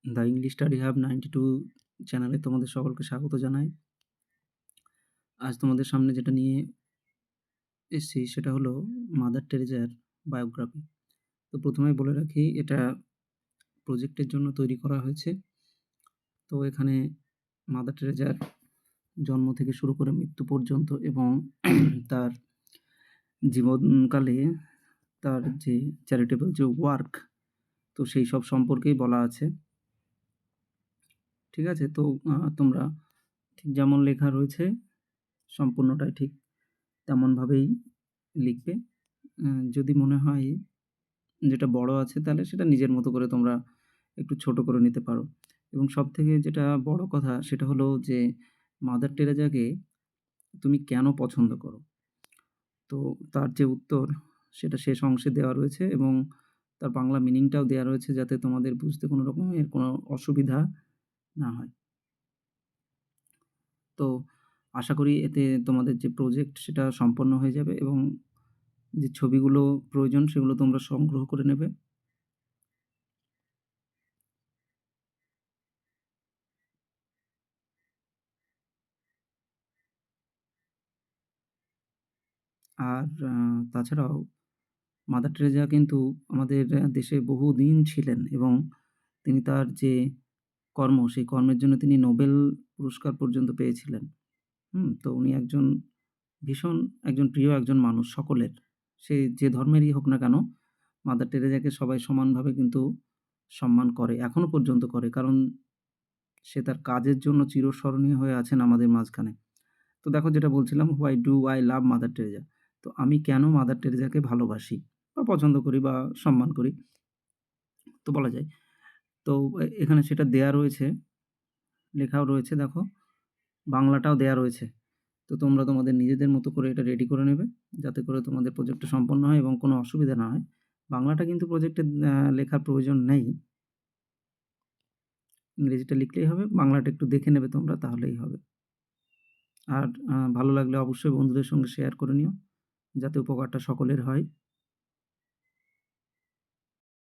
The English study hub 92 চ্যানেলে তোমাদের সকলকে স্বাগত জানাই। আজ তোমাদের সামনে যেটা নিয়ে এসেছি সেটা হলো মাদার টেরেজার বায়োগ্রাফি। তো প্রথমেই বলে রাখি এটা প্রজেক্টের জন্য তৈরি করা হয়েছে। তো এখানে মাদার টেরেজার জন্ম থেকে শুরু করে মৃত্যু পর্যন্ত এবং তার জীবনকালে তার যে চ্যারিটেবল যে ওয়ার্ক, তো সেই সব সম্পর্কেই বলা আছে। ঠিক আছে? তো তোমরা ঠিক যেমন লেখা রয়েছে সম্পূর্ণটাই ঠিক তেমনভাবেই লিখবে। যদি মনে হয় যেটা বড় আছে তাহলে সেটা নিজের মতো করে তোমরা একটু ছোট করে নিতে পারো। এবং সবথেকে যেটা বড় কথা সেটা হলো যে মাদার টেরেজাকে তুমি কেন পছন্দ করো? তো তার যে উত্তর সেটা শেষ অংশে দেওয়া রয়েছে এবং তার বাংলা মিনিংটাও দেয়া রয়েছে যাতে তোমাদের বুঝতে কোনো রকমের কোনো অসুবিধা না হয়। তো আশা করি এতে তোমাদের যে প্রজেক্ট সেটা সম্পন্ন হয়ে যাবে এবং যে ছবিগুলো প্রয়োজন সেগুলো তোমরা সংগ্রহ করে নেবে। আর তাছাড়াও মাদার টেরেজা কিন্তু আমাদের দেশে বহুদিন ছিলেন এবং তিনি তার যে কর্ম, সেই কর্মের জন্য তিনি নোবেল পুরস্কার পর্যন্ত পেয়েছিলেন। তো উনি ভীষণ একজন প্রিয় একজন মানুষ সকলের। সে যে ধর্মেরই হোক না কেন, মাদার টেরেজাকে সবাই সমানভাবে কিন্তু সম্মান করে। এখনো পর্যন্ত করে। কারণ সে তার কাজের জন্য চিরস্মরণীয় হয়ে আছেন আমাদের মাঝখানে। তো দেখো যেটা বলছিলাম, "why do I love mother Teresa?" তো আমি কেন মাদার টেরেজাকে ভালোবাসি বা পছন্দ করি বা সম্মান করি, তো বলা যায়। তো এখানে সেটা দেয়া রয়েছে, লেখাও রয়েছে দেখো, বাংলাটাও দেয়া রয়েছে। তো তোমরা তোমাদের নিজেদের মতো করে এটা রেডি করে নেবে, যাতে করে তোমাদের প্রজেক্টটা সম্পন্ন হয় এবং কোনো অসুবিধা না হয়। বাংলাটা কিন্তু প্রজেক্টে লেখার প্রয়োজন নেই। ইংরেজিটা লিখলেই হবে। বাংলাটা একটু দেখে নেবে তোমরা তাহলেই হবে। আর ভালো লাগলে অবশ্যই বন্ধুদের সঙ্গে শেয়ার করে নিও, যাতে উপকারটা সকলের হয়।